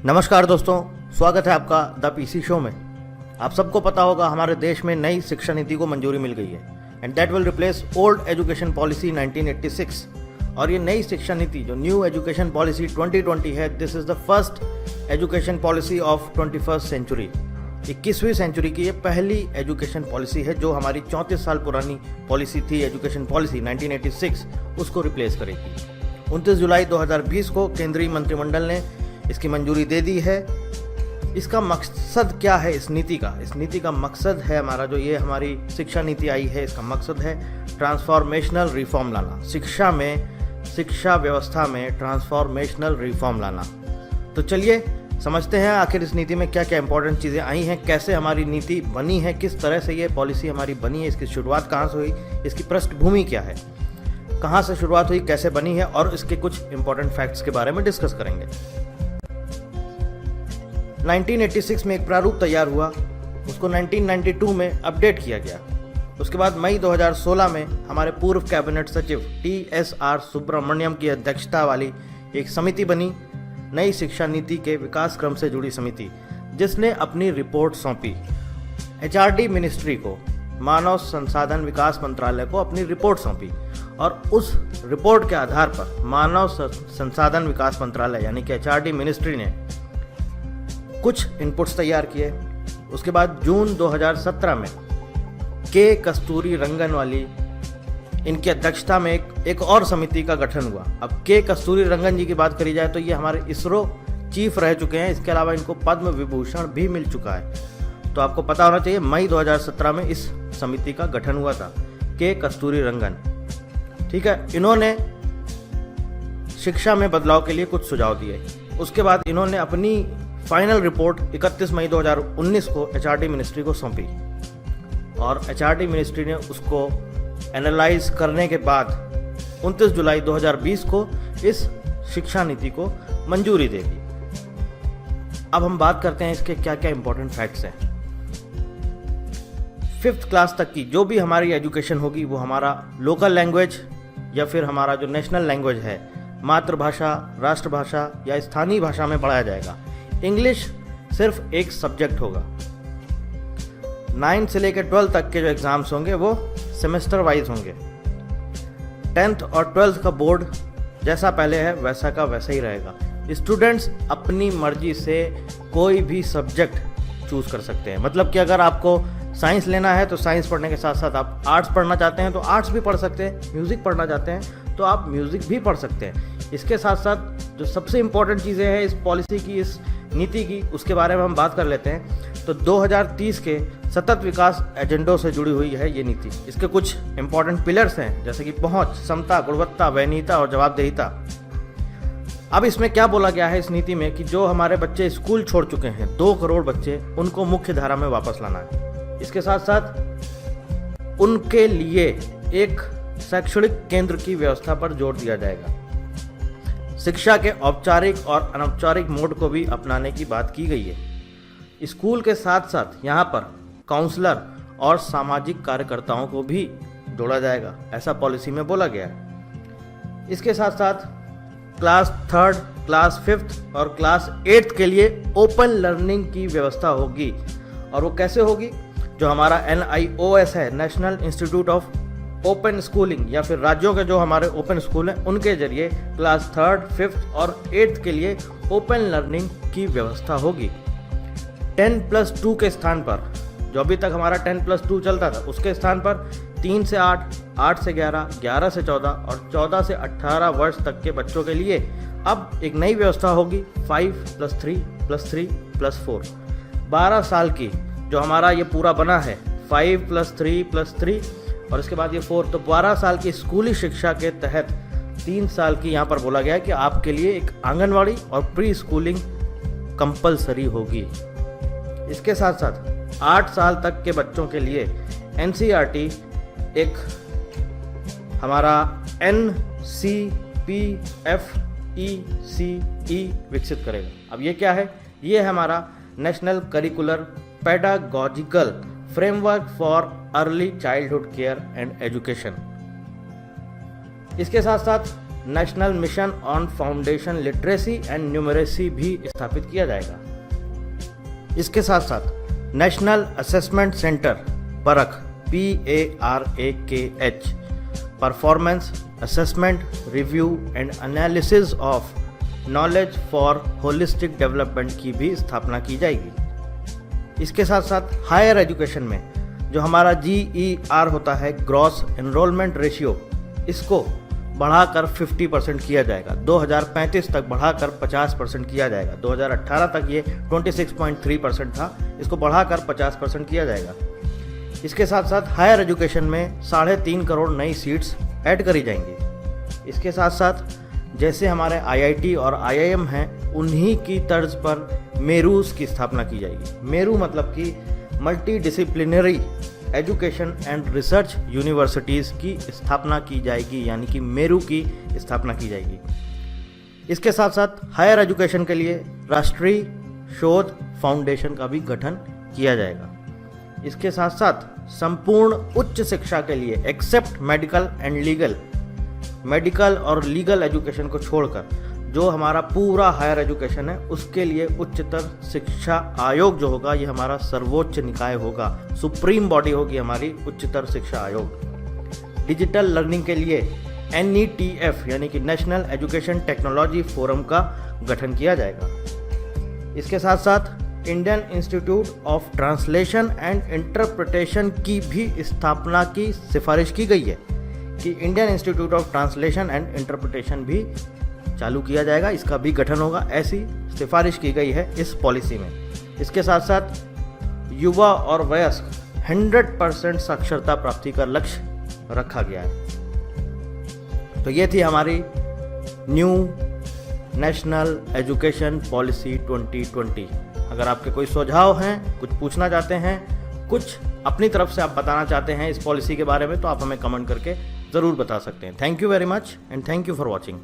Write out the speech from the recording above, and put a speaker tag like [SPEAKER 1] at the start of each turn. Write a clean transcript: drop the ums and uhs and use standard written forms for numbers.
[SPEAKER 1] नमस्कार दोस्तों, स्वागत है आपका द पीसी शो में। आप सबको पता होगा हमारे देश में नई शिक्षा नीति को मंजूरी मिल गई है and that will replace old education policy 1986। और ये नई शिक्षा नीति जो न्यू एजुकेशन पॉलिसी 2020 है, this is the first education policy of 21st century. 21वीं सेंचुरी की ये पहली एजुकेशन पॉलिसी है जो हमारी 34 साल पुरानी पॉलिसी थी, एजुकेशन पॉलिसी 1986, उसको रिप्लेस करेगी। 29 जुलाई 2020 को केंद्रीय मंत्रिमंडल ने इसकी मंजूरी दे दी है। इसका मकसद क्या है इस नीति का? इस नीति का मकसद है हमारा जो ये हमारी शिक्षा नीति आई है, इसका मकसद है ट्रांसफॉर्मेशनल रिफॉर्म लाना, शिक्षा व्यवस्था में ट्रांसफॉर्मेशनल रिफॉर्म लाना। तो चलिए समझते हैं आखिर इस नीति में क्या क्या इंपॉर्टेंट चीज़ें आई हैं, कैसे हमारी नीति बनी है, किस तरह से ये पॉलिसी हमारी बनी है, इसकी शुरुआत कहाँ से हुई, इसकी पृष्ठभूमि क्या है, कहाँ से शुरुआत हुई, कैसे बनी है, और इसके कुछ इंपॉर्टेंट फैक्ट्स के बारे में डिस्कस करेंगे। 1986 में एक प्रारूप तैयार हुआ, उसको 1992 में अपडेट किया गया। उसके बाद मई 2016 में हमारे पूर्व कैबिनेट सचिव TSR सुब्रमण्यम की अध्यक्षता वाली एक समिति बनी, नई शिक्षा नीति के विकास क्रम से जुड़ी समिति, जिसने अपनी रिपोर्ट सौंपी HRD मिनिस्ट्री को, मानव संसाधन विकास मंत्रालय को अपनी रिपोर्ट सौंपी। और उस रिपोर्ट के आधार पर मानव संसाधन विकास मंत्रालय यानी कि HRD मिनिस्ट्री ने कुछ इनपुट्स तैयार किए। उसके बाद जून 2017 में के कस्तूरी रंगन वाली इनकी अध्यक्षता में एक और समिति का गठन हुआ। अब के कस्तूरी रंगन जी की बात करी जाए तो ये हमारे इसरो चीफ रह चुके हैं, इसके अलावा इनको पद्म विभूषण भी मिल चुका है। तो आपको पता होना चाहिए मई 2017 में इस समिति का गठन हुआ था, के कस्तूरी रंगन। ठीक है, इन्होंने शिक्षा में बदलाव के लिए कुछ सुझाव दिए। उसके बाद इन्होंने अपनी फाइनल रिपोर्ट 31 मई 2019 को HRD मिनिस्ट्री को सौंपी और HRD मिनिस्ट्री ने उसको एनालाइज करने के बाद 29 जुलाई 2020 को इस शिक्षा नीति को मंजूरी दे दी। अब हम बात करते हैं इसके क्या क्या इंपॉर्टेंट फैक्ट्स हैं। 5th क्लास तक की जो भी हमारी एजुकेशन होगी वो हमारा लोकल लैंग्वेज या फिर हमारा जो नेशनल लैंग्वेज है, मातृभाषा, राष्ट्रभाषा या स्थानीय भाषा में पढ़ाया जाएगा। इंग्लिश सिर्फ एक सब्जेक्ट होगा। 9 से लेकर 12 तक के जो एग्जाम्स होंगे वो सेमेस्टर वाइज होंगे। 10th और 12th का बोर्ड जैसा पहले है वैसा का वैसा ही रहेगा। स्टूडेंट्स अपनी मर्जी से कोई भी सब्जेक्ट चूज कर सकते हैं। मतलब कि अगर आपको साइंस लेना है तो साइंस पढ़ने के साथ साथ आप आर्ट्स पढ़ना चाहते हैं तो आर्ट्स भी पढ़ सकते हैं, म्यूज़िक पढ़ना चाहते हैं तो आप म्यूज़िक भी पढ़ सकते हैं। इसके साथ साथ जो सबसे इम्पोर्टेंट चीज़ें हैं इस पॉलिसी की, इस नीति की, उसके बारे में हम बात कर लेते हैं। तो 2030 के सतत विकास एजेंडों से जुड़ी हुई है ये नीति। इसके कुछ इंपॉर्टेंट पिलर्स हैं जैसे कि पहुंच, समता, गुणवत्ता, वैनिता और जवाबदेहिता। अब इसमें क्या बोला गया है इस नीति में कि जो हमारे बच्चे स्कूल छोड़ चुके हैं, 2 करोड़ बच्चे, उनको मुख्य धारा में वापस लाना है। इसके साथ साथ उनके लिए एक शैक्षणिक केंद्र की व्यवस्था पर जोर दिया जाएगा। शिक्षा के औपचारिक और अनौपचारिक मोड को भी अपनाने की बात की गई है। स्कूल के साथ साथ यहाँ पर काउंसलर और सामाजिक कार्यकर्ताओं को भी जोड़ा जाएगा, ऐसा पॉलिसी में बोला गया है। इसके साथ साथ क्लास 3rd, क्लास 5th और क्लास 8th के लिए ओपन लर्निंग की व्यवस्था होगी। और वो कैसे होगी? जो हमारा NIOS है, national institute of open schooling, या फिर राज्यों के जो हमारे ओपन स्कूल हैं उनके जरिए क्लास 3rd, 5th और 8th के लिए ओपन लर्निंग की व्यवस्था होगी। 10+2 के स्थान पर, जो अभी तक हमारा 10+2 चलता था, उसके स्थान पर 3 से 8, 8 से 11, 11 से 14 और 14 से 18 वर्ष तक के बच्चों के लिए अब एक नई व्यवस्था होगी 5+3+3+4। 12 साल की जो हमारा ये पूरा बना है 5+3+3 और इसके बाद ये 4, तो 12 साल की स्कूली शिक्षा के तहत 3 साल की यहाँ पर बोला गया है कि आपके लिए एक आंगनवाड़ी और प्री स्कूलिंग कंपलसरी होगी। इसके साथ साथ 8 साल तक के बच्चों के लिए NCERT एक हमारा NCPFECE विकसित करेगा। अब ये क्या है? ये है हमारा national curricular pedagogical framework for early childhood care and education. इसके साथ साथ national mission on foundation literacy and numeracy भी स्थापित किया जाएगा। इसके साथ साथ नेशनल असेसमेंट सेंटर परख PARAKH performance assessment review and analysis of knowledge for holistic development की भी स्थापना की जाएगी। इसके साथ साथ हायर एजुकेशन में जो हमारा GER होता है, ग्रॉस एनरोलमेंट रेशियो, इसको बढ़ाकर 50% किया जाएगा। 2035 तक बढ़ाकर 50% किया जाएगा। 2018 तक ये 26.3% था, इसको बढ़ाकर 50% किया जाएगा। इसके साथ साथ हायर एजुकेशन में 3.5 करोड़ नई सीट्स ऐड करी जाएंगी। इसके साथ साथ जैसे हमारे IIT और IIM हैं, उन्हीं की तर्ज पर मेरूज की स्थापना की जाएगी। मेरू मतलब कि multi disciplinary education and research universities की स्थापना की जाएगी, यानी कि मेरू की स्थापना की जाएगी। इसके साथ साथ हायर एजुकेशन के लिए राष्ट्रीय शोध फाउंडेशन का भी गठन किया जाएगा। इसके साथ साथ संपूर्ण उच्च शिक्षा के लिए एक्सेप्ट मेडिकल और लीगल एजुकेशन को छोड़कर जो हमारा पूरा हायर एजुकेशन है, उसके लिए उच्चतर शिक्षा आयोग जो होगा, ये हमारा सर्वोच्च निकाय होगा, सुप्रीम बॉडी होगी हमारी उच्चतर शिक्षा आयोग। डिजिटल लर्निंग के लिए NETF यानी कि नेशनल एजुकेशन टेक्नोलॉजी फोरम का गठन किया जाएगा। इसके साथ साथ Indian institute of translation and interpretation की भी स्थापना की सिफारिश की गई है कि Indian institute of translation and interpretation भी चालू किया जाएगा, इसका भी गठन होगा, ऐसी सिफारिश की गई है इस पॉलिसी में। इसके साथ साथ युवा और वयस्क 100% साक्षरता प्राप्ति का लक्ष्य रखा गया है। तो ये थी हमारी न्यू नेशनल एजुकेशन पॉलिसी 2020। अगर आपके कोई सुझाव हैं, कुछ पूछना चाहते हैं, कुछ अपनी तरफ से आप बताना चाहते हैं इस पॉलिसी के बारे में, तो आप हमें कमेंट करके ज़रूर बता सकते हैं। Thank you very much and thank you for watching.